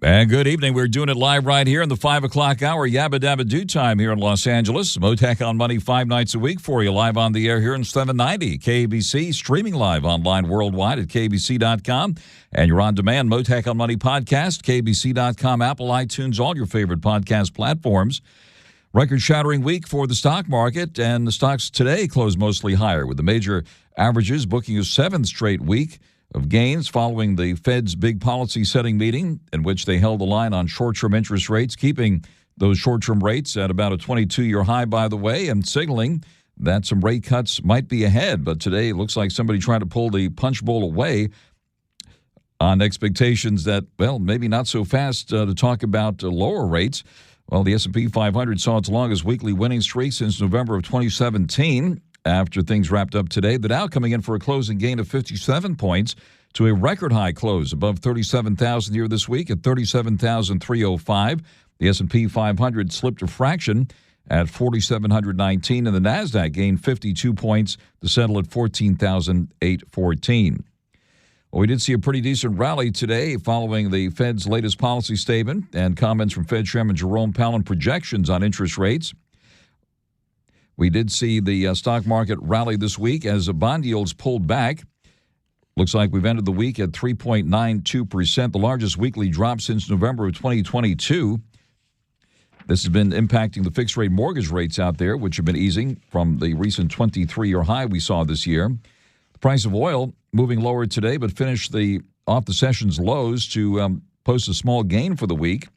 And good evening. We're doing it live right here in the 5 o'clock hour, Yabba Dabba Do time here in Los Angeles. Mottek On Money 5 nights a week for you, live on the air here in 790 KBC, streaming live online worldwide at kbc.com. And you're on demand, Mottek On Money podcast, kbc.com, Apple, iTunes, all your favorite podcast platforms. Record-shattering week for the stock market, and the stocks today closed mostly higher, with the major averages booking a seventh straight week of gains following the Fed's big policy-setting meeting, in which they held the line on short-term interest rates, keeping those short-term rates at about a 22-year high, by the way, and signaling that some rate cuts might be ahead. But today it looks like somebody trying to pull the punch bowl away on expectations that, well, maybe not so fast to talk about lower rates. Well, the S&P 500 saw its longest weekly winning streak since November of 2017. After things wrapped up today, the Dow coming in for a closing gain of 57 points to a record high close above 37,000 here this week at 37,305. The S&P 500 slipped a fraction at 4,719, and the Nasdaq gained 52 points to settle at 14,814. Well, we did see a pretty decent rally today following the Fed's latest policy statement and comments from Fed Chairman Jerome Powell and projections on interest rates. We did see the stock market rally this week as the bond yields pulled back. Looks like we've ended the week at 3.92%, the largest weekly drop since November of 2022. This has been impacting the fixed-rate mortgage rates out there, which have been easing from the recent 23-year high we saw this year. The price of oil moving lower today, but finished off the session's lows to post a small gain for the week.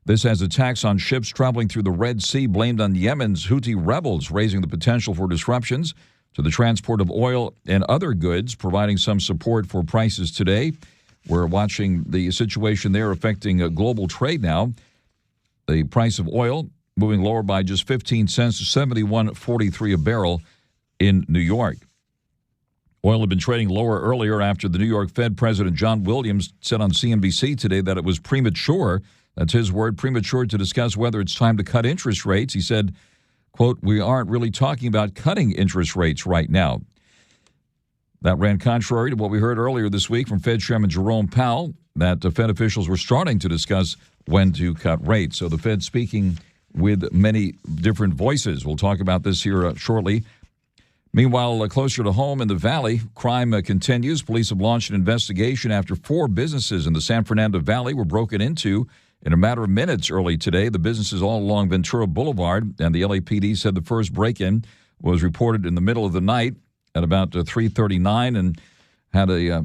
This has attacks on ships traveling through the Red Sea blamed on Yemen's Houthi rebels, raising the potential for disruptions to the transport of oil and other goods, providing some support for prices today. We're watching the situation there affecting global trade now. The price of oil moving lower by just 15 cents to $71.43 a barrel in New York. Oil had been trading lower earlier after the New York Fed President John Williams said on CNBC today that it was premature. That's his word, premature to discuss whether it's time to cut interest rates. He said, quote, "We aren't really talking about cutting interest rates right now." That ran contrary to what we heard earlier this week from Fed Chairman Jerome Powell, that the Fed officials were starting to discuss when to cut rates. So the Fed speaking with many different voices. We'll talk about this here shortly. Meanwhile, closer to home in the Valley, crime continues. Police have launched an investigation after 4 businesses in the San Fernando Valley were broken into in a matter of minutes early today. The businesses all along Ventura Boulevard, and the LAPD said the first break-in was reported in the middle of the night at about 3:39 and had a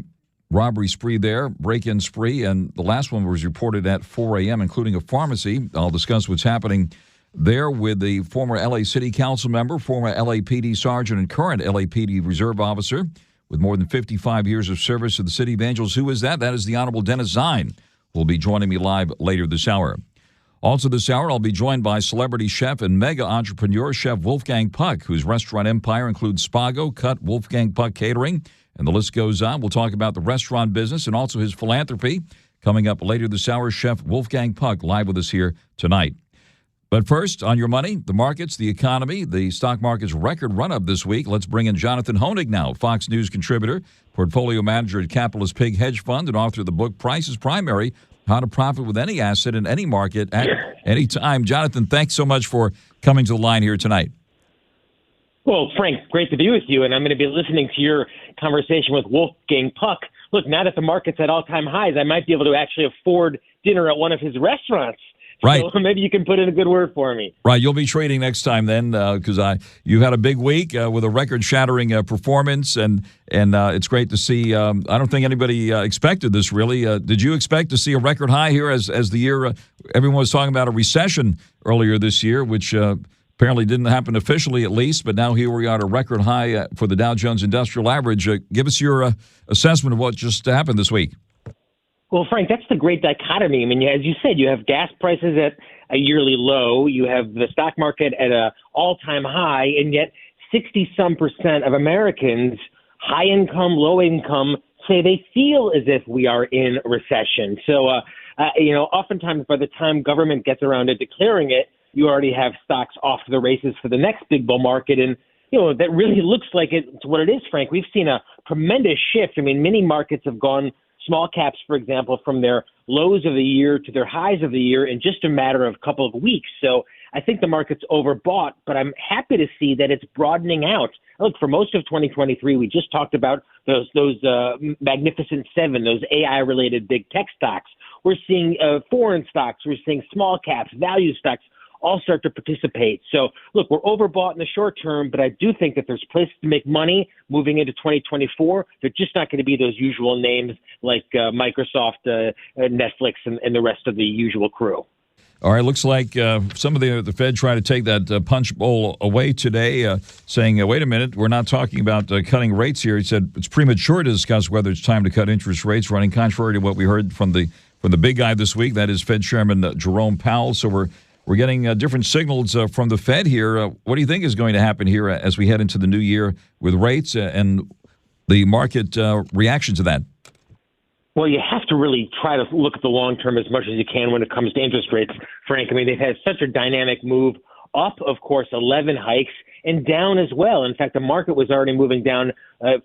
robbery spree there, break-in spree, and the last one was reported at 4 a.m., including a pharmacy. I'll discuss what's happening there with the former L.A. City Council member, former LAPD sergeant, and current LAPD reserve officer with more than 55 years of service to the city of Angels. Who is that? That is the Honorable Dennis Zine, who will be joining me live later this hour. Also this hour, I'll be joined by celebrity chef and mega entrepreneur Chef Wolfgang Puck, whose restaurant empire includes Spago, Cut, Wolfgang Puck Catering, and the list goes on. We'll talk about the restaurant business and also his philanthropy. Coming up later this hour, Chef Wolfgang Puck live with us here tonight. But first, on your money, the markets, the economy, the stock market's record run-up this week. Let's bring in Jonathan Hoenig now, Fox News contributor, portfolio manager at Capitalist Pig Hedge Fund, and author of the book Price is Primary, How to Profit with Any Asset in Any Market at Any Time. Jonathan, thanks so much for coming to the line here tonight. Well, Frank, great to be with you, and I'm going to be listening to your conversation with Wolfgang Puck. Look, now that the market's at all-time highs, I might be able to actually afford dinner at one of his restaurants. Right. So maybe you can put in a good word for me. Right. You'll be trading next time then, because you had a big week with a record-shattering performance, and it's great to see. I don't think anybody expected this, really. Did you expect to see a record high here as the year? Everyone was talking about a recession earlier this year, which apparently didn't happen officially, at least. But now here we are at a record high for the Dow Jones Industrial Average. Give us your assessment of what just happened this week. Well, Frank, that's the great dichotomy. I mean, as you said, you have gas prices at a yearly low. You have the stock market at an all-time high, and yet 60-some% of Americans, high income, low income, say they feel as if we are in recession. So, oftentimes by the time government gets around to declaring it, you already have stocks off to the races for the next big bull market. And, that really looks like it's what it is, Frank. We've seen a tremendous shift. I mean, many markets have gone small caps, for example, from their lows of the year to their highs of the year in just a matter of a couple of weeks. So I think the market's overbought, but I'm happy to see that it's broadening out. Look, for most of 2023, we just talked about those magnificent seven, those AI-related big tech stocks. We're seeing foreign stocks. We're seeing small caps, value stocks all start to participate. So, look, we're overbought in the short term, but I do think that there's places to make money moving into 2024. They're just not going to be those usual names like Microsoft, Netflix, and the rest of the usual crew. All right, looks like some of the Fed tried to take that punch bowl away today, saying, wait a minute, we're not talking about cutting rates here. He said it's premature to discuss whether it's time to cut interest rates, running contrary to what we heard from the big guy this week, that is Fed Chairman Jerome Powell. So we're getting different signals from the Fed here. What do you think is going to happen here as we head into the new year with rates and the market reaction to that? Well, you have to really try to look at the long term as much as you can when it comes to interest rates, Frank. I mean, they've had such a dynamic move up, of course, 11 hikes, and down as well. In fact, the market was already moving down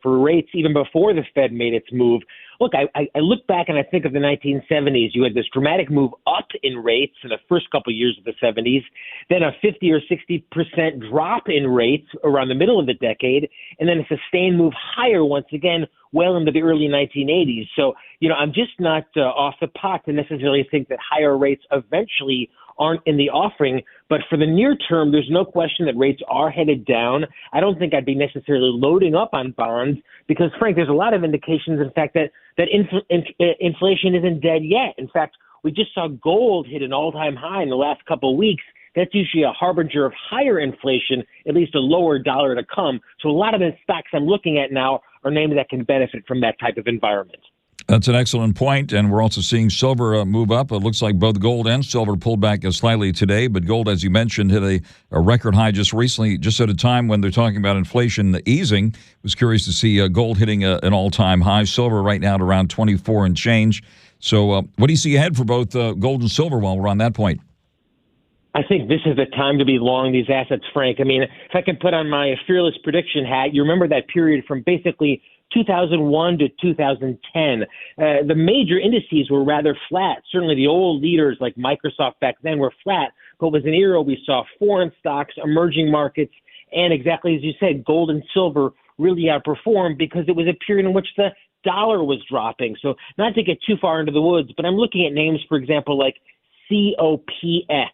for rates even before the Fed made its move. Look, I look back and I think of the 1970s. You had this dramatic move up in rates in the first couple of years of the 70s, then a 50 or 60% drop in rates around the middle of the decade, and then a sustained move higher once again well into the early 1980s. So, I'm just not off the pot to necessarily think that higher rates eventually aren't in the offering. But for the near term, there's no question that rates are headed down. I don't think I'd be necessarily loading up on bonds because, Frank, there's a lot of indications, in fact, that inflation isn't dead yet. In fact, we just saw gold hit an all-time high in the last couple of weeks. That's usually a harbinger of higher inflation, at least a lower dollar to come. So a lot of the stocks I'm looking at now are names that can benefit from that type of environment. That's an excellent point, and we're also seeing silver move up. It looks like both gold and silver pulled back slightly today, but gold, as you mentioned, hit a record high just recently, just at a time when they're talking about inflation easing. I was curious to see gold hitting an all-time high. Silver right now at around 24 and change. So what do you see ahead for both gold and silver while we're on that point? I think this is the time to be long these assets, Frank. I mean, if I can put on my fearless prediction hat, you remember that period from basically 2001 to 2010. The major indices were rather flat. Certainly the old leaders like Microsoft back then were flat, but it was an era we saw foreign stocks, emerging markets, and exactly as you said, gold and silver really outperformed because it was a period in which the dollar was dropping. So not to get too far into the woods, but I'm looking at names, for example, like COPX.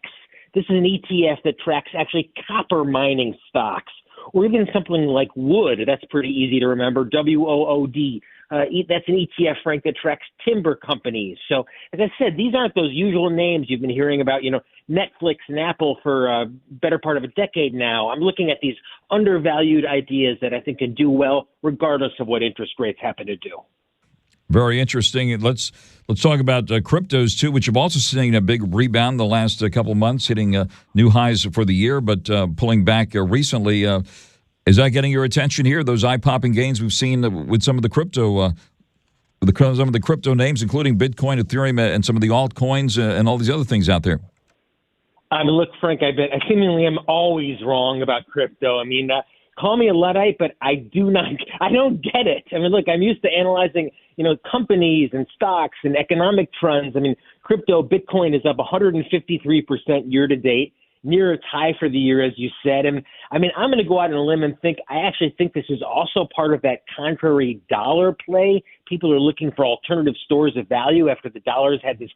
This is an ETF that tracks actually copper mining stocks, or even something like wood. That's pretty easy to remember, WOOD. That's an ETF, Frank, that tracks timber companies. So, as I said, these aren't those usual names you've been hearing about, Netflix and Apple for a better part of a decade now. I'm looking at these undervalued ideas that I think can do well regardless of what interest rates happen to do. Very interesting. Let's talk about cryptos, too, which have also seen a big rebound the last couple of months, hitting new highs for the year, but pulling back recently. Is that getting your attention here, those eye-popping gains we've seen with some of the crypto names, including Bitcoin, Ethereum, and some of the altcoins and all these other things out there? I mean, look, Frank, I seemingly am always wrong about crypto. I mean, call me a Luddite, but I don't get it. I mean, look, I'm used to analyzing, companies and stocks and economic trends. I mean, Bitcoin is up 153% year to date, near its high for the year, as you said. And I mean, I'm going to go out on a limb and I actually think this is also part of that contrary dollar play. People are looking for alternative stores of value after the dollar's had this,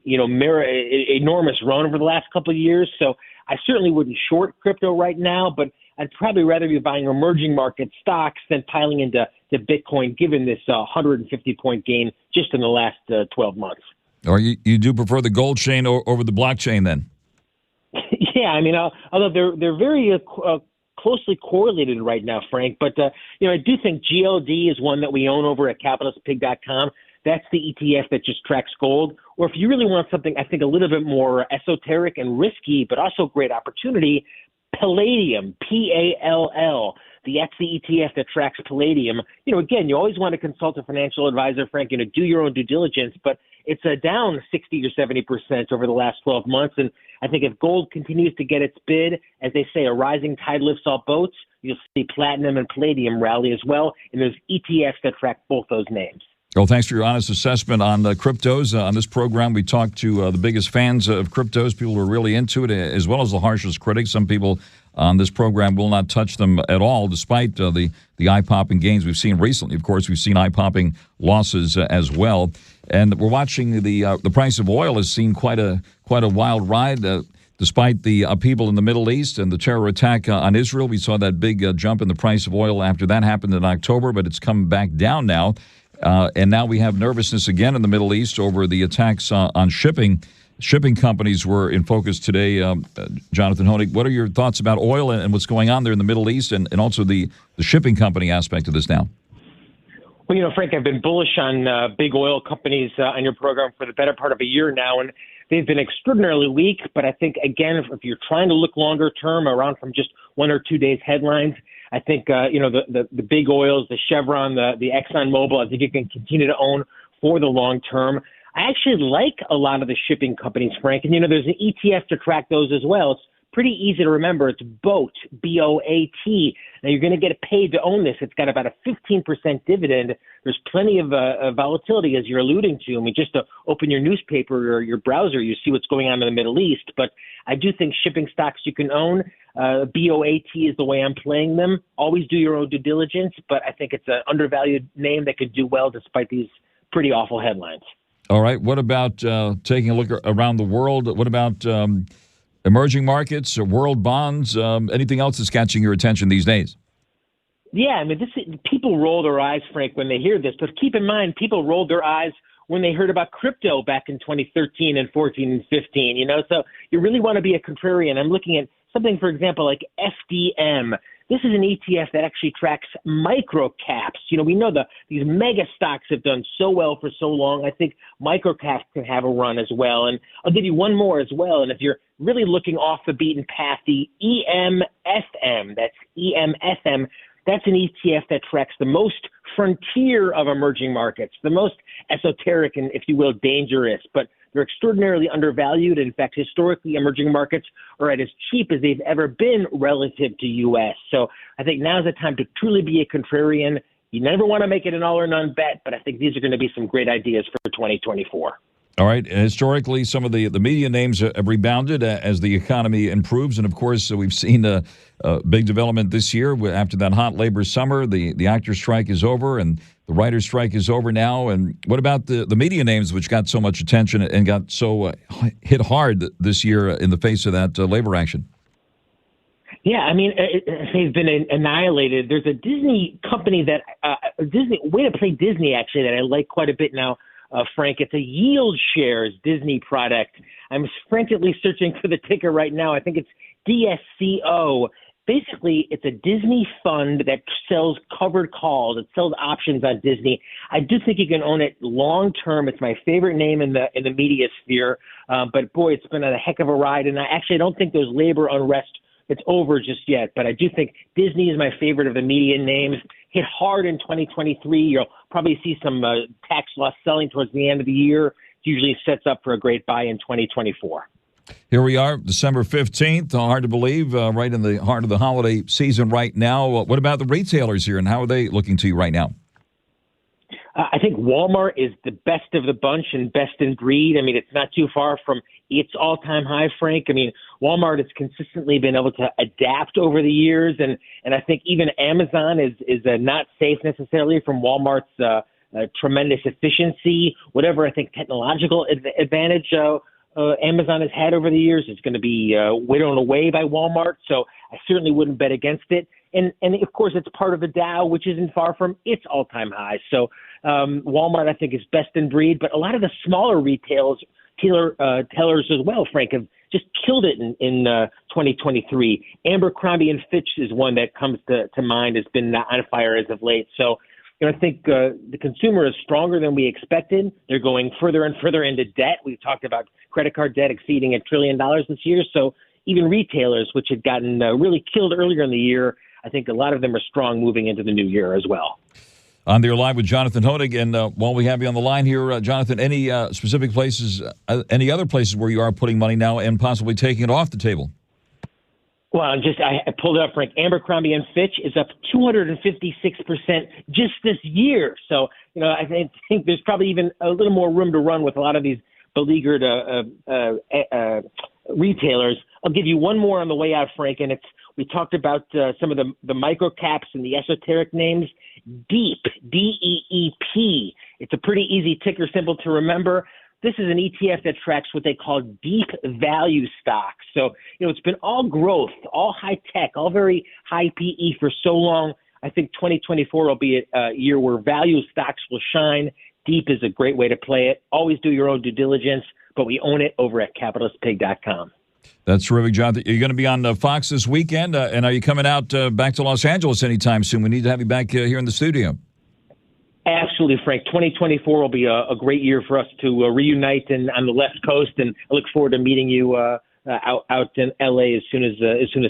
enormous run over the last couple of years. So I certainly wouldn't short crypto right now, but I'd probably rather be buying emerging market stocks than piling into Bitcoin, given this 150-point gain just in the last 12 months. Or you do prefer the gold chain over the blockchain then? Yeah, I mean, although they're very closely correlated right now, Frank. But, I do think GLD is one that we own over at capitalistpig.com. That's the ETF that just tracks gold. Or if you really want something, I think, a little bit more esoteric and risky, but also great opportunity, Palladium, PALL. That's the ETF that tracks Palladium. Again, you always want to consult a financial advisor, Frank, do your own due diligence, but it's down 60 or 70% over the last 12 months. And I think if gold continues to get its bid, as they say, a rising tide lifts all boats, you'll see platinum and palladium rally as well. And there's ETFs that track both those names. Well, thanks for your honest assessment on cryptos. On this program, we talked to the biggest fans of cryptos, people who are really into it, as well as the harshest critics. Some people on this program will not touch them at all, despite the eye-popping gains we've seen recently. Of course, we've seen eye-popping losses as well. And we're watching the price of oil has seen quite a wild ride. Despite the upheaval in the Middle East and the terror attack on Israel, we saw that big jump in the price of oil after that happened in October, but it's come back down now. And now we have nervousness again in the Middle East over the attacks on shipping. Shipping companies were in focus today. Jonathan Honig, what are your thoughts about oil and what's going on there in the Middle East and also the shipping company aspect of this now? Well, Frank, I've been bullish on big oil companies on your program for the better part of a year now, and they've been extraordinarily weak. But I think, again, if you're trying to look longer term around from just 1 or 2 days headlines, I think, the big oils, the Chevron, the Exxon Mobil, I think you can continue to own for the long term. I actually like a lot of the shipping companies, Frank. And, there's an ETF to track those as well. It's pretty easy to remember. It's BOAT, B-O-A-T. Now, you're going to get paid to own this. It's got about a 15% dividend. There's plenty of volatility, as you're alluding to. I mean, just to open your newspaper or your browser, you see what's going on in the Middle East. But I do think shipping stocks you can own. BOAT is the way I'm playing them. Always do your own due diligence, but I think it's an undervalued name that could do well despite these pretty awful headlines. All right. What about taking a look around the world? What about emerging markets or world bonds? Anything else that's catching your attention these days? Yeah, I mean, people roll their eyes, Frank, when they hear this. But keep in mind, people rolled their eyes when they heard about crypto back in 2013 and 14 and 15. So you really want to be a contrarian. I'm looking at something, for example, like FDM. This is an ETF that actually tracks micro caps. We know these mega stocks have done so well for so long. I think micro caps can have a run as well. And I'll give you one more as well. And if you're really looking off the beaten path, the EMFM, that's an ETF that tracks the most frontier of emerging markets, the most esoteric and, if you will, dangerous. But they're extraordinarily undervalued. In fact, historically, emerging markets are at as cheap as they've ever been relative to U.S. So I think now's the time to truly be a contrarian. You never want to make it an all or none bet, but I think these are going to be some great ideas for 2024. All right. Historically, some of the media names have rebounded as the economy improves. And, of course, we've seen a big development this year after that hot labor summer. The actors' strike is over and the writers' strike is over now. And what about the media names, which got so much attention and got so hit hard this year in the face of that labor action? Yeah, I mean, they've been annihilated. There's a Disney company way to play Disney, actually, that I like quite a bit now. Frank, it's a yield shares Disney product. I'm frantically searching for the ticker right now. I think it's DSCO. Basically, it's a Disney fund that sells covered calls. It sells options on Disney. I do think you can own it long term. It's my favorite name in the media sphere. But boy, it's been a heck of a ride. And I actually don't think there's labor unrest it's over just yet. But I do think Disney is my favorite of the media names. Hit hard in 2023. You'll probably see some tax loss selling towards the end of the year. It usually sets up for a great buy in 2024. Here we are, December 15th. Hard to believe, right in the heart of the holiday season right now. What about the retailers here, and how are they looking to you right now? I think Walmart is the best of the bunch and best in breed. I mean, it's not too far from its all-time high, Frank. I mean, Walmart has consistently been able to adapt over the years, and I think even Amazon is not safe necessarily from Walmart's tremendous efficiency. Whatever I think technological advantage Amazon has had over the years is going to be whittled away by Walmart. So I certainly wouldn't bet against it. And of course, it's part of the Dow, which isn't far from its all-time high. So Walmart, I think, is best in breed. But a lot of the smaller tellers as well, Frank, have just killed it in 2023. Abercrombie and Fitch is one that comes to mind, has been on fire as of late. So I think the consumer is stronger than we expected. They're going further and further into debt. We've talked about credit card debt exceeding $1 trillion this year. So even retailers, which had gotten really killed earlier in the year, I think a lot of them are strong moving into the new year as well. On there live with Jonathan Honig. And while we have you on the line here, Jonathan, any specific places, any other places where you are putting money now and possibly taking it off the table? Well, I pulled it up, Frank. Abercrombie and Fitch is up 256% just this year. So, I think there's probably even a little more room to run with a lot of these beleaguered retailers. I'll give you one more on the way out, Frank, and we talked about some of the micro caps and the esoteric names. DEEP, DEEP. It's a pretty easy ticker symbol to remember. This is an ETF that tracks what they call deep value stocks. So, it's been all growth, all high tech, all very high PE for so long. I think 2024 will be a year where value stocks will shine. Deep is a great way to play it. Always do your own due diligence, but we own it over at capitalistpig.com. That's terrific, Jonathan. You're going to be on Fox this weekend, and are you coming out back to Los Angeles anytime soon? We need to have you back here in the studio. Absolutely, Frank. 2024 will be a great year for us to reunite on the left coast, and I look forward to meeting you out in LA as soon as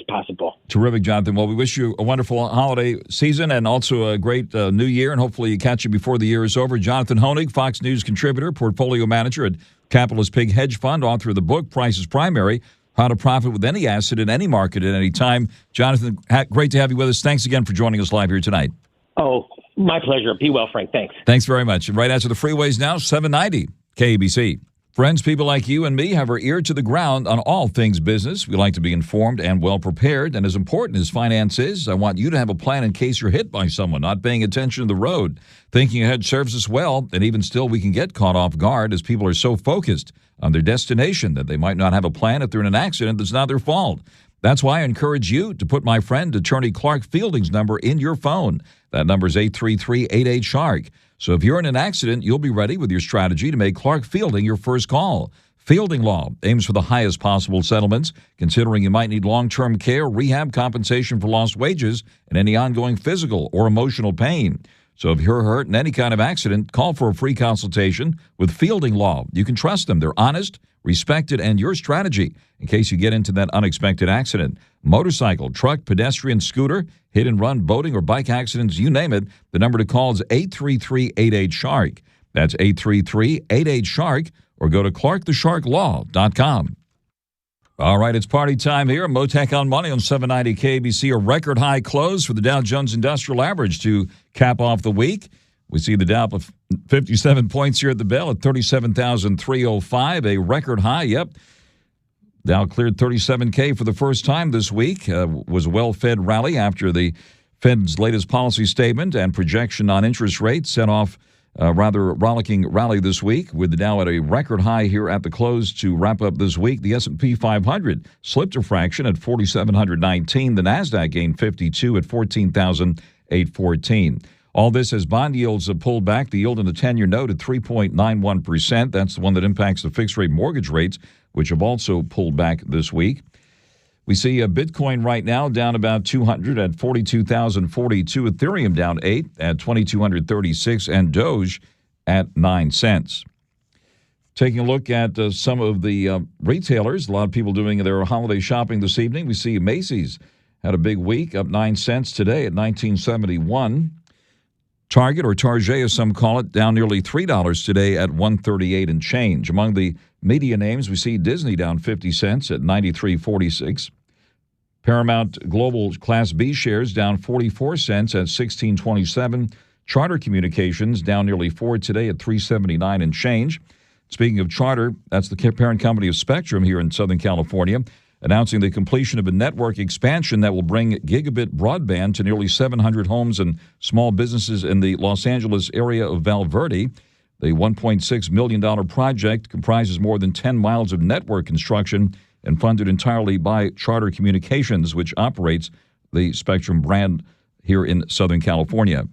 possible. Terrific, Jonathan. Well, we wish you a wonderful holiday season and also a great new year, and hopefully you catch you before the year is over. Jonathan Honig, Fox News contributor, portfolio manager at Capitalist Pig Hedge Fund, author of the book Price is Primary: How to Profit with Any Asset in Any Market at Any Time. Jonathan, great to have you with us. Thanks again for joining us live here tonight. Oh, my pleasure. Be well, Frank. Thanks. Thanks very much. And right after the freeways now, 790 KABC. Friends, people like you and me have our ear to the ground on all things business. We like to be informed and well prepared. And as important as finance is, I want you to have a plan in case you're hit by someone not paying attention to the road. Thinking ahead serves us well, and even still we can get caught off guard as people are so focused on their destination that they might not have a plan if they're in an accident that's not their fault. That's why I encourage you to put my friend Attorney Clark Fielding's number in your phone. That number is 833-88-SHARK. So if you're in an accident, you'll be ready with your strategy to make Clark Fielding your first call. Fielding Law aims for the highest possible settlements, considering you might need long-term care, rehab, compensation for lost wages, and any ongoing physical or emotional pain. So if you're hurt in any kind of accident, call for a free consultation with Fielding Law. You can trust them. They're honest, respected, and your strategy in case you get into that unexpected accident. Motorcycle, truck, pedestrian, scooter, hit and run, boating, or bike accidents, you name it. The number to call is 833-88-SHARK. That's 833-88-SHARK, or go to clarkthesharklaw.com. All right, it's party time here. Mottek On Money on 790 KABC. A record high close for the Dow Jones Industrial Average to cap off the week. We see the Dow up 57 points here at the bell at 37,305, a record high. Yep. Dow cleared 37K for the first time this week. Was a well-fed rally after the Fed's latest policy statement and projection on interest rates set off a rather rollicking rally this week, with the Dow at a record high here at the close to wrap up this week. The S&P 500 slipped a fraction at 4,719. The NASDAQ gained 52 at 14,814. All this as bond yields have pulled back. The yield in the 10-year note at 3.91%. That's the one that impacts the fixed-rate mortgage rates, which have also pulled back this week. We see a Bitcoin right now down about 200 at 42,042. Ethereum down 8 at 2,236, and Doge at 9 cents. Taking a look at some of the retailers, a lot of people doing their holiday shopping this evening. We see Macy's had a big week, up 9 cents today at $19.71. Target, or Target as some call it, down nearly $3 today at $138 and change. Among the media names, we see Disney down 50 cents at $93.46. Paramount Global Class B shares down 44 cents at $16.27. Charter Communications down nearly $4 today at $3.79 and change. Speaking of Charter, that's the parent company of Spectrum here in Southern California, announcing the completion of a network expansion that will bring gigabit broadband to nearly 700 homes and small businesses in the Los Angeles area of Val Verde. The $1.6 million project comprises more than 10 miles of network construction and funded entirely by Charter Communications, which operates the Spectrum brand here in Southern California.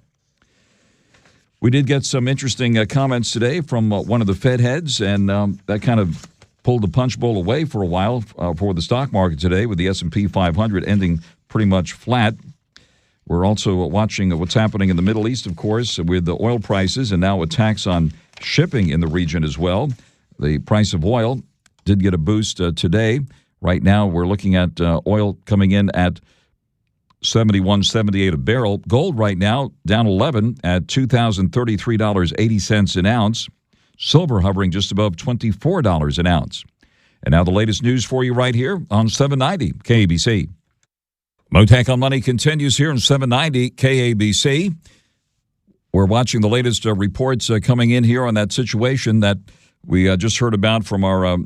We did get some interesting comments today from one of the Fed heads, and that kind of pulled the punch bowl away for a while for the stock market today, with the S&P 500 ending pretty much flat. We're also watching what's happening in the Middle East, of course, with the oil prices and now attacks on shipping in the region as well. The price of oil did get a boost today. Right now, we're looking at oil coming in at $71.78 a barrel. Gold right now down 11 at $2,033.80 an ounce. Silver hovering just above $24 an ounce. And now the latest news for you right here on 790 KABC. Mottek On Money continues here in 790 KABC. We're watching the latest reports coming in here on that situation that we just heard about from our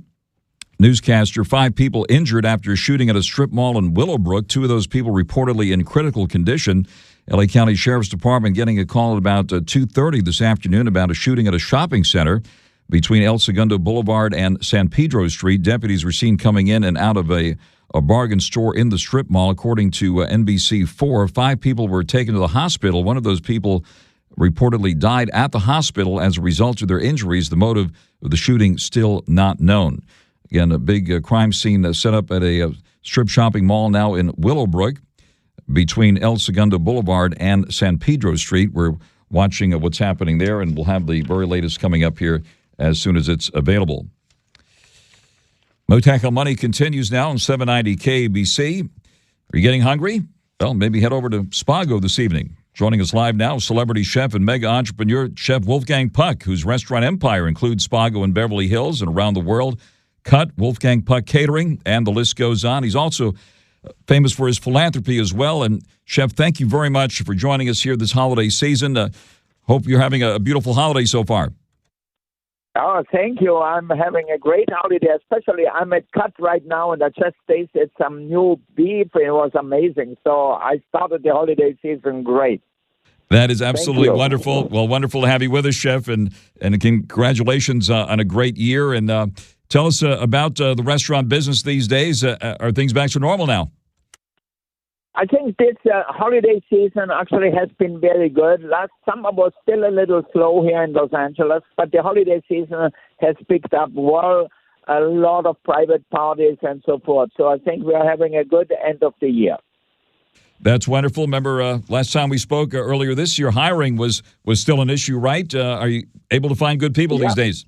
newscaster. 5 people injured after a shooting at a strip mall in Willowbrook. 2 of those people reportedly in critical condition. LA County Sheriff's Department getting a call at about 2:30 this afternoon about a shooting at a shopping center between El Segundo Boulevard and San Pedro Street. Deputies were seen coming in and out of a bargain store in the strip mall. According to NBC4, 5 people were taken to the hospital. One of those people reportedly died at the hospital as a result of their injuries. The motive of the shooting still not known. Again, a big crime scene set up at a strip shopping mall now in Willowbrook between El Segundo Boulevard and San Pedro Street. We're watching what's happening there, and we'll have the very latest coming up here as soon as it's available. Mottek On Money continues now on 790 KABC. Are you getting hungry? Well, maybe head over to Spago this evening. Joining us live now, celebrity chef and mega entrepreneur Chef Wolfgang Puck, whose restaurant empire includes Spago in Beverly Hills and around the world. Cut, Wolfgang Puck Catering, and the list goes on. He's also famous for his philanthropy as well. And Chef, thank you very much for joining us here this holiday season. Hope you're having a beautiful holiday so far. Oh, thank you. I'm having a great holiday, especially I'm at Cut right now, and I just tasted some new beef. It was amazing. So I started the holiday season great. That is absolutely wonderful. Well, wonderful to have you with us, Chef, and congratulations on a great year. And tell us about the restaurant business these days. Are things back to normal now? I think this holiday season actually has been very good. Last summer was still a little slow here in Los Angeles, but the holiday season has picked up well, a lot of private parties and so forth. So I think we are having a good end of the year. That's wonderful. Remember, last time we spoke earlier this year, hiring was still an issue, right? Are you able to find good people these days?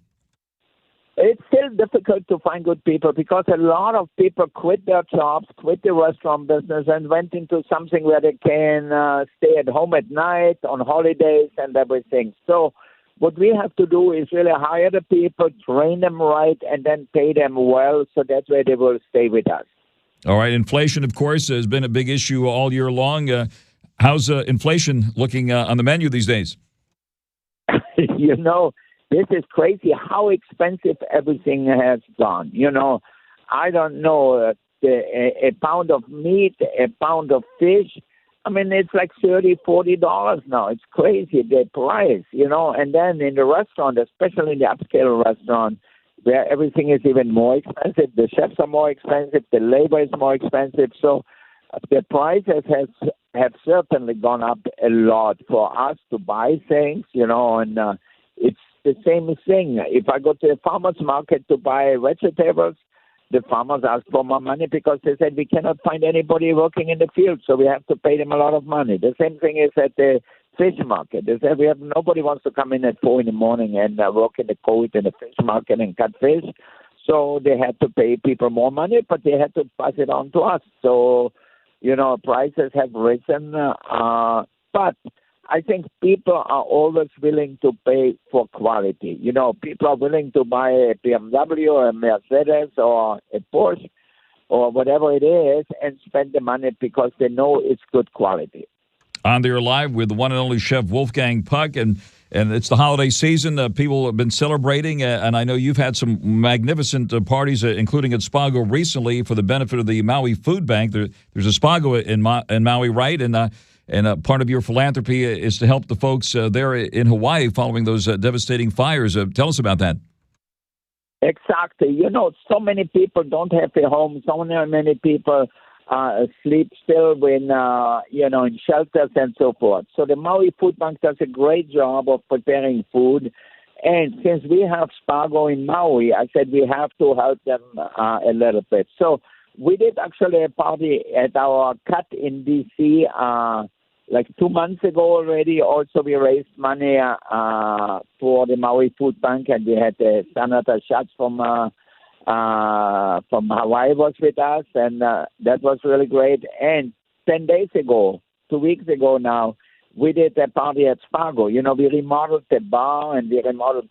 It's still difficult to find good people because a lot of people quit their jobs, quit the restaurant business, and went into something where they can stay at home at night, on holidays, and everything. So what we have to do is really hire the people, train them right, and then pay them well so that way they will stay with us. All right. Inflation, of course, has been a big issue all year long. How's inflation looking on the menu these days? You know, this is crazy how expensive everything has gone. You know, I don't know, a pound of meat, a pound of fish, I mean, it's like $30, $40 now. It's crazy, the price, you know. And then in the restaurant, especially in the upscale restaurant, where everything is even more expensive, the chefs are more expensive, the labor is more expensive. So the prices have certainly gone up a lot for us to buy things, you know, and it's the same thing. If I go to a farmer's market to buy vegetables, the farmers ask for more money because they said we cannot find anybody working in the field, so we have to pay them a lot of money. The same thing is at the fish market. They said nobody wants to come in at 4 a.m. and work in the cold in the fish market and cut fish. So they had to pay people more money, but they had to pass it on to us. So, you know, prices have risen, but I think people are always willing to pay for quality. You know, people are willing to buy a BMW or a Mercedes or a Porsche or whatever it is and spend the money because they know it's good quality. On there live with the one and only Chef Wolfgang Puck, and it's the holiday season. People have been celebrating, and I know you've had some magnificent parties, including at Spago recently for the benefit of the Maui Food Bank. There's a Spago in Maui, right? And part of your philanthropy is to help the folks there in Hawaii following those devastating fires. Tell us about that. Exactly. You know, so many people don't have a home. So many people sleep still when, you know, in shelters and so forth. So the Maui Food Bank does a great job of preparing food. And since we have Spago in Maui, I said we have to help them a little bit. So we did actually a party at our cut in D.C., like 2 months ago already. Also, we raised money for the Maui Food Bank, and we had Senator Schatz from Hawaii was with us, and that was really great. And 10 days ago, 2 weeks ago now, we did a party at Spago. You know, we remodeled the bar and we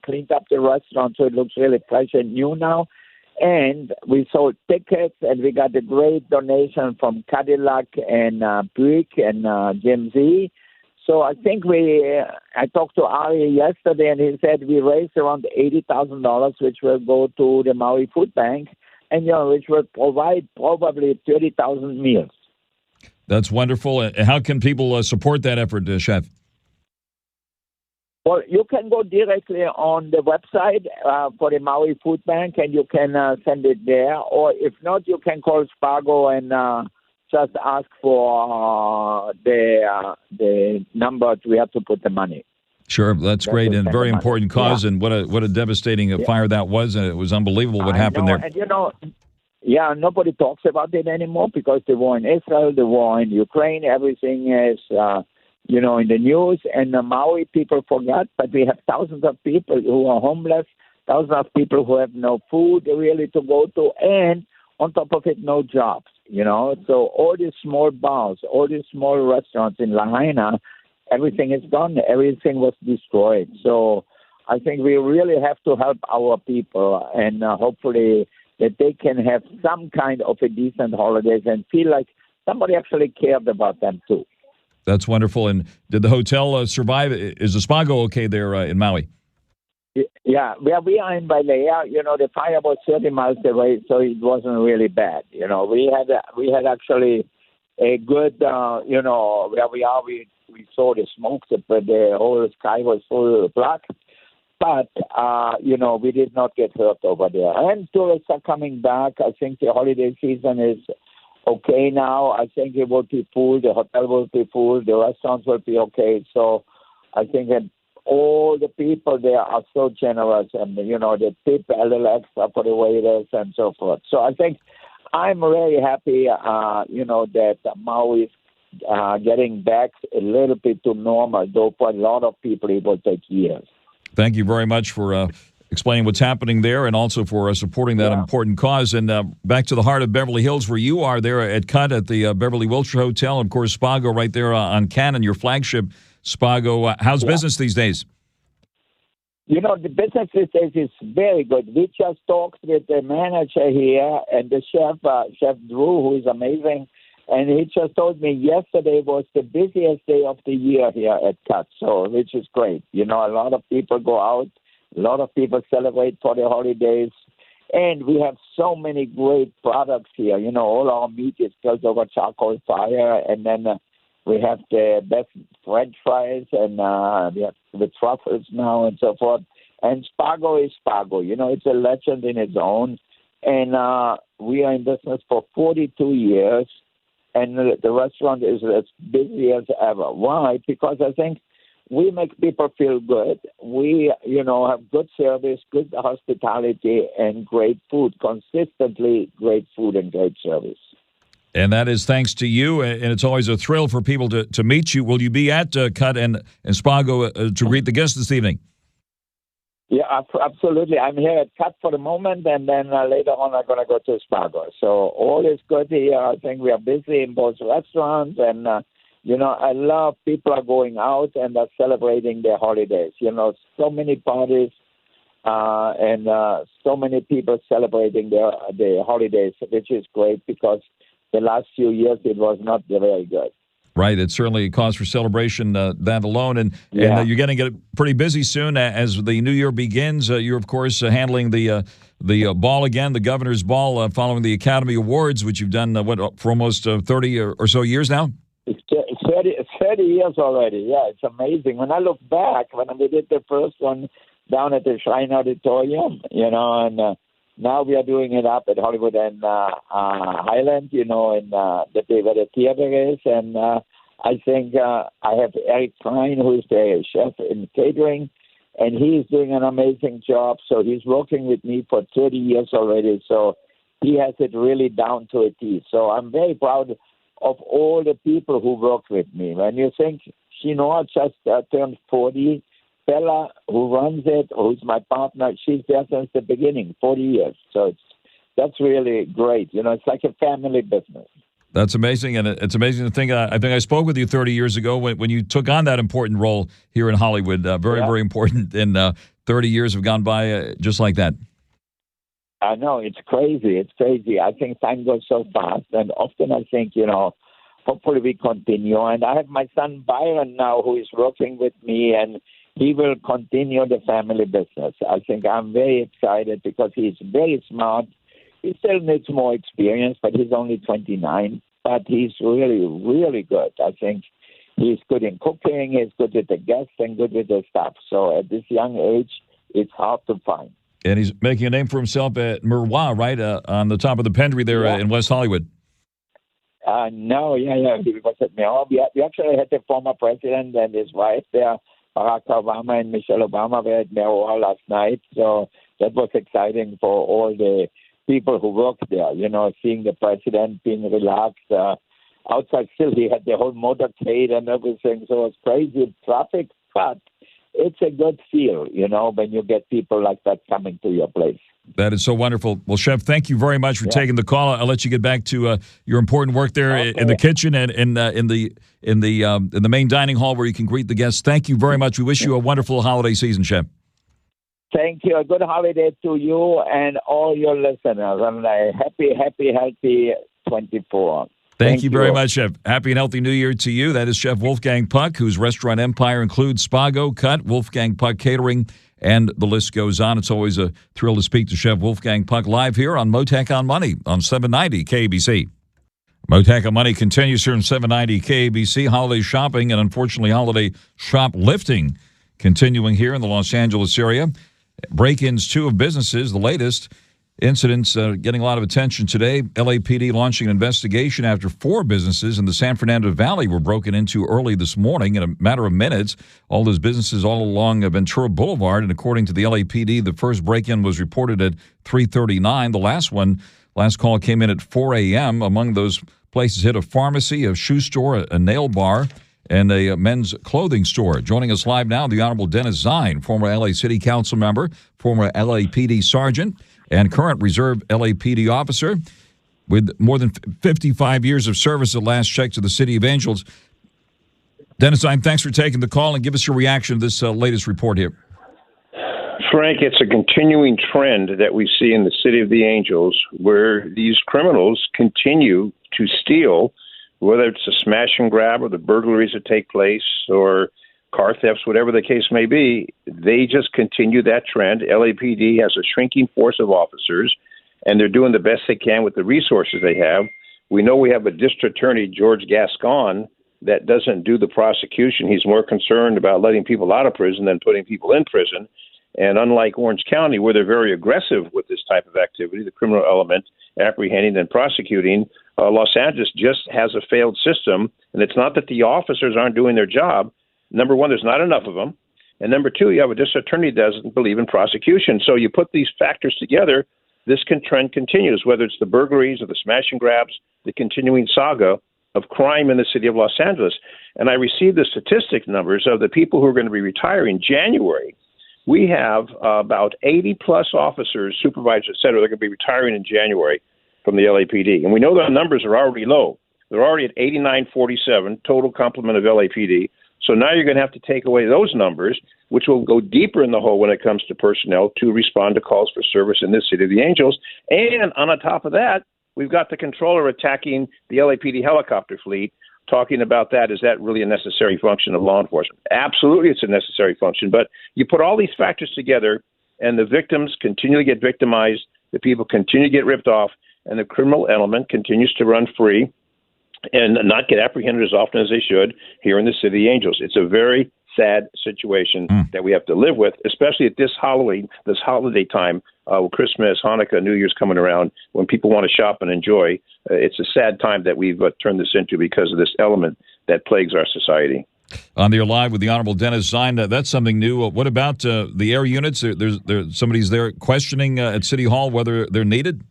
cleaned up the restaurant, so it looks really fresh and new now. And we sold tickets, and we got a great donation from Cadillac and Buick and Jim Z. So I think I talked to Ari yesterday, and he said we raised around $80,000, which will go to the Maui Food Bank, and which will provide probably 30,000 meals. That's wonderful. How can people support that effort, Chef? Well, you can go directly on the website for the Maui Food Bank, and you can send it there. Or if not, you can call Spargo and just ask for the number we have to put the money. Sure, that's great, and very important cause. Yeah. And what a devastating fire that was, and it was unbelievable what happened there. And nobody talks about it anymore because the war in Israel, the war in Ukraine, everything is in the news, and the Maui people forgot, but we have thousands of people who are homeless, thousands of people who have no food really to go to, and on top of it, no jobs, So all these small bars, all these small restaurants in Lahaina, everything is gone. Everything was destroyed. So I think we really have to help our people, and hopefully that they can have some kind of a decent holidays and feel like somebody actually cared about them too. That's wonderful. And did the hotel survive? Is the Spago okay there in Maui? Yeah, where we are in Wailea, the fire was 30 miles away, so it wasn't really bad. We had actually a good, where we are, we saw the smoke, but the whole sky was full black. But, we did not get hurt over there. And tourists are coming back. I think the holiday season is okay now. I think it will be full. The hotel will be full. The restaurants will be okay. So I think that all the people there are so generous, and, they tip a little extra for the waiters and so forth. So I think I'm really happy, that Maui is getting back a little bit to normal, though for a lot of people it will take years. Thank you very much for explaining what's happening there, and also for supporting that important cause. And back to the heart of Beverly Hills, where you are there at Cut at the Beverly Wilshire Hotel, and of course Spago right there on Cannon, your flagship Spago. How's business these days? The business these days is very good. We just talked with the manager here and the Chef Drew, who is amazing. And he just told me yesterday was the busiest day of the year here at Cut, which is great. A lot of people go out, a lot of people celebrate for the holidays, and we have so many great products here. All our meat is killed over charcoal fire, and then we have the best French fries, and we have the truffles now and so forth. And Spago is Spago. It's a legend in its own, and we are in business for 42 years. And the restaurant is as busy as ever. Why? Because I think we make people feel good. We, have good service, good hospitality, and great food. Consistently great food and great service. And that is thanks to you, and it's always a thrill for people to meet you. Will you be at Cut and Spago to greet the guests this evening? Yeah, absolutely. I'm here at Cut for the moment, and then later on I'm going to go to Spago. So all is good here. I think we are busy in both restaurants, and, I love people are going out and are celebrating their holidays. So many parties and so many people celebrating their holidays, which is great because the last few years it was not very good. Right, it's certainly a cause for celebration, that alone. And you're going to get pretty busy soon as the new year begins. You're, of course, handling the ball again, the Governor's Ball, following the Academy Awards, which you've done, for almost 30 or so years now? It's 30 years already. Yeah, it's amazing. When I look back, when we did the first one down at the Shrine Auditorium, and now we are doing it up at Hollywood and Highland, and where the theater is. And I think I have Eric Klein, who is the chef in catering, and he is doing an amazing job. So he's working with me for 30 years already. So he has it really down to a T. So I'm very proud of all the people who work with me. When you think Chinoa just turned 40, Bella, who runs it, who's my partner, she's there since the beginning, 40 years. So that's really great. It's like a family business. That's amazing, and it's amazing to think. I think I spoke with you 30 years ago when you took on that important role here in Hollywood. Very important, and 30 years have gone by just like that. I know, it's crazy. It's crazy. I think time goes so fast. And often I think, hopefully we continue. And I have my son Byron now who is working with me, and he will continue the family business. I think I'm very excited because he's very smart. He still needs more experience, but he's only 29. But he's really, really good. I think he's good in cooking, he's good with the guests, and good with the staff. So at this young age, it's hard to find. And he's making a name for himself at Miroir, right, on the top of the Pendry there in West Hollywood. No, He was at Miroir. We actually had the former president and his wife there, Barack Obama and Michelle Obama, were at Miroir last night. So that was exciting for all the people who work there, seeing the president being relaxed. Outside still, he had the whole motorcade and everything, so it's crazy traffic, but it's a good feel, when you get people like that coming to your place. That is so wonderful. Well, Chef, thank you very much for taking the call. I'll let you get back to your important work there in the kitchen and in the main dining hall where you can greet the guests. Thank you very much. We wish you a wonderful holiday season, Chef. Thank you. A good holiday to you and all your listeners. And a happy, healthy 24. Thank you very much, Chef. Happy and healthy New Year to you. That is Chef Wolfgang Puck, whose restaurant empire includes Spago, Cut, Wolfgang Puck Catering, and the list goes on. It's always a thrill to speak to Chef Wolfgang Puck live here on Mottek On Money on 790 KBC. Mottek On Money continues here on 790 KBC. Holiday shopping and, unfortunately, holiday shoplifting continuing here in the Los Angeles area. Break-ins, two of businesses, the latest incidents getting a lot of attention today. LAPD launching an investigation after 4 businesses in the San Fernando Valley were broken into early this morning in a matter of minutes. All those businesses all along Ventura Boulevard, and according to the LAPD, the first break-in was reported at 3:39. The last call came in at 4 a.m. Among those places hit a pharmacy, a shoe store, a nail bar, and a men's clothing store. Joining us live now, the Honorable Dennis Zine, former LA City Council member, former LAPD sergeant, and current reserve LAPD officer with more than 55 years of service at last check to the City of Angels. Dennis Zine, thanks for taking the call, and give us your reaction to this latest report here. Frank, it's a continuing trend that we see in the City of the Angels where these criminals continue to steal, whether it's a smash and grab or the burglaries that take place or car thefts, whatever the case may be. They just continue that trend. LAPD has a shrinking force of officers, and they're doing the best they can with the resources they have. We know we have a district attorney, George Gascon, that doesn't do the prosecution. He's more concerned about letting people out of prison than putting people in prison. And unlike Orange County, where they're very aggressive with this type of activity, the criminal element, apprehending and prosecuting, Los Angeles just has a failed system. And it's not that the officers aren't doing their job. Number one, there's not enough of them. And number two, you have a district attorney that doesn't believe in prosecution. So you put these factors together, this trend continues, whether it's the burglaries or the smash and grabs, the continuing saga of crime in the city of Los Angeles. And I received the statistic numbers of the people who are going to be retiring January. We have about 80-plus officers, supervisors, et cetera, that are going to be retiring in January from the LAPD. And we know the numbers are already low. They're already at 8947, total complement of LAPD. So now you're going to have to take away those numbers, which will go deeper in the hole when it comes to personnel to respond to calls for service in this City of the Angels. And on top of that, we've got the controller attacking the LAPD helicopter fleet, talking about that. Is that really a necessary function of law enforcement? Absolutely, it's a necessary function. But you put all these factors together, and the victims continue to get victimized, the people continue to get ripped off, and the criminal element continues to run free and not get apprehended as often as they should here in the City of the Angels. It's a very sad situation that we have to live with, especially at this holiday time, Christmas, Hanukkah, New Year's coming around, when people want to shop and enjoy. It's a sad time that we've turned this into because of this element that plagues our society. On the live with the Honorable Dennis Zine, that's something new. What about the air units? There's somebody's there questioning at City Hall whether they're needed?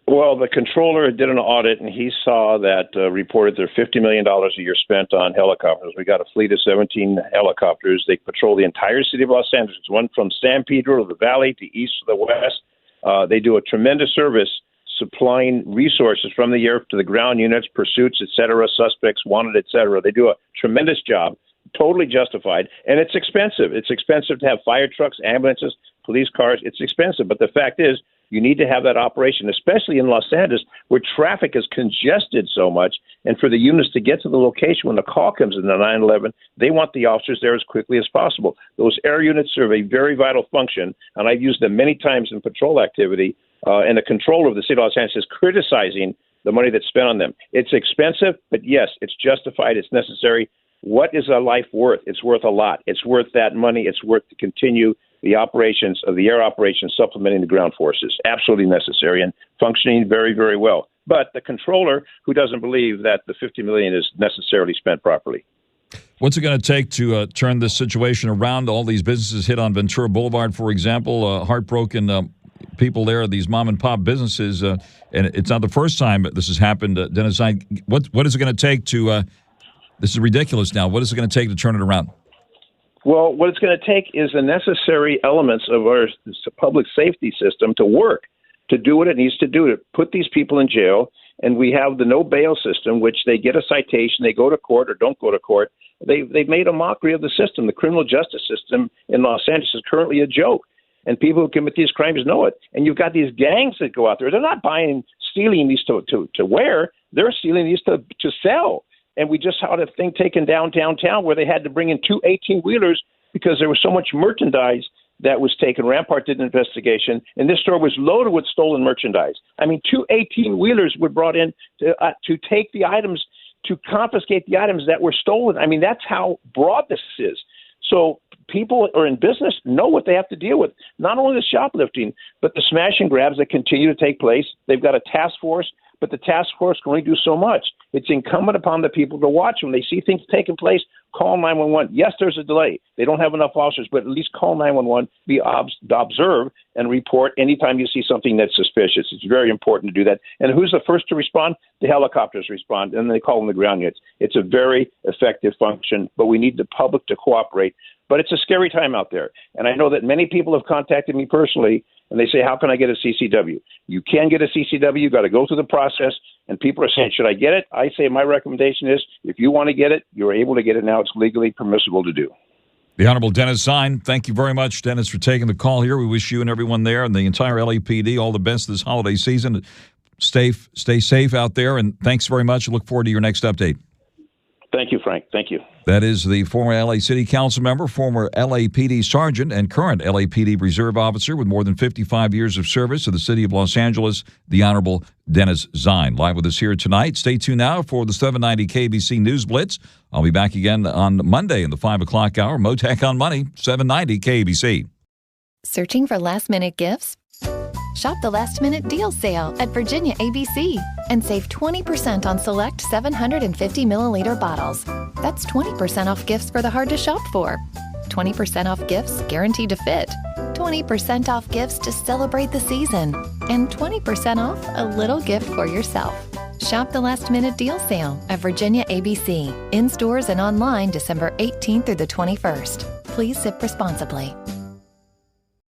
Well, the controller did an audit, and he saw that reported there $50 million a year spent on helicopters. We got a fleet of 17 helicopters. They patrol the entire city of Los Angeles. It's one from San Pedro to the valley to east to the west. They do a tremendous service supplying resources from the air to the ground units, pursuits, et cetera, suspects, wanted, et cetera. They do a tremendous job, totally justified, and it's expensive. It's expensive to have fire trucks, ambulances, police cars. It's expensive, but the fact is, You need to have that operation, especially in Los Angeles, where traffic is congested so much. And for the units to get to the location when the call comes in the 911, they want the officers there as quickly as possible. Those air units serve a very vital function, and I've used them many times in patrol activity. And the controller of the city of Los Angeles is criticizing the money that's spent on them. It's expensive, but yes, it's justified. It's necessary. What is a life worth? It's worth a lot. It's worth that money. It's worth to continue the operations of the air operations supplementing the ground forces. Absolutely necessary and functioning very, very well. But the controller who doesn't believe that the $50 million is necessarily spent properly. What's it going to take to turn this situation around? All these businesses hit on Ventura Boulevard, for example, heartbroken people there, these mom and pop businesses, and it's not the first time this has happened. Dennis, what is it going to take to? This is ridiculous now. What is it going to take to turn it around? Well, what it's going to take is the necessary elements of our public safety system to work, to do what it needs to do, to put these people in jail. And we have the no bail system, which they get a citation, they go to court or don't go to court. They've made a mockery of the system. The criminal justice system in Los Angeles is currently a joke. And people who commit these crimes know it. And you've got these gangs that go out there. They're not stealing these to wear. They're stealing these to sell. And we just had a thing taken downtown where they had to bring in 2 18-wheelers because there was so much merchandise that was taken. Rampart did an investigation, and this store was loaded with stolen merchandise. I mean, 2 18-wheelers were brought in to take the items, to confiscate the items that were stolen. I mean, that's how broad this is. So people who are in business know what they have to deal with, not only the shoplifting, but the smash and grabs that continue to take place. They've got a task force, but the task force can only do so much. It's incumbent upon the people to watch when they see things taking place. Call 911. Yes, there's a delay. They don't have enough officers, but at least call 911, observe, and report anytime you see something that's suspicious. It's very important to do that. And who's the first to respond? The helicopters respond, and they call them the ground units. It's a very effective function, but we need the public to cooperate. But it's a scary time out there. And I know that many people have contacted me personally, and they say, how can I get a CCW? You can get a CCW. You've got to go through the process. And people are saying, should I get it? I say my recommendation is, if you want to get it, you're able to get it now. It's legally permissible to do. The Honorable Dennis Zine, thank you very much, Dennis, for taking the call here. We wish you and everyone there and the entire LAPD all the best this holiday season. Stay safe out there, and thanks very much. I look forward to your next update. Thank you, Frank. Thank you. That is the former LA City Council member, former LAPD Sergeant, and current LAPD Reserve Officer with more than 55 years of service to the city of Los Angeles, the Honorable Dennis Zine. Live with us here tonight. Stay tuned now for the 790 KBC News Blitz. I'll be back again on Monday in the 5 o'clock hour. Mottek On Money, 790 KBC. Searching for last-minute gifts? Shop the last-minute deal sale at Virginia ABC and save 20% on select 750-milliliter bottles. That's 20% off gifts for the hard to shop for. 20% off gifts guaranteed to fit. 20% off gifts to celebrate the season. And 20% off a little gift for yourself. Shop the last-minute deal sale at Virginia ABC. In stores and online December 18th through the 21st. Please sip responsibly.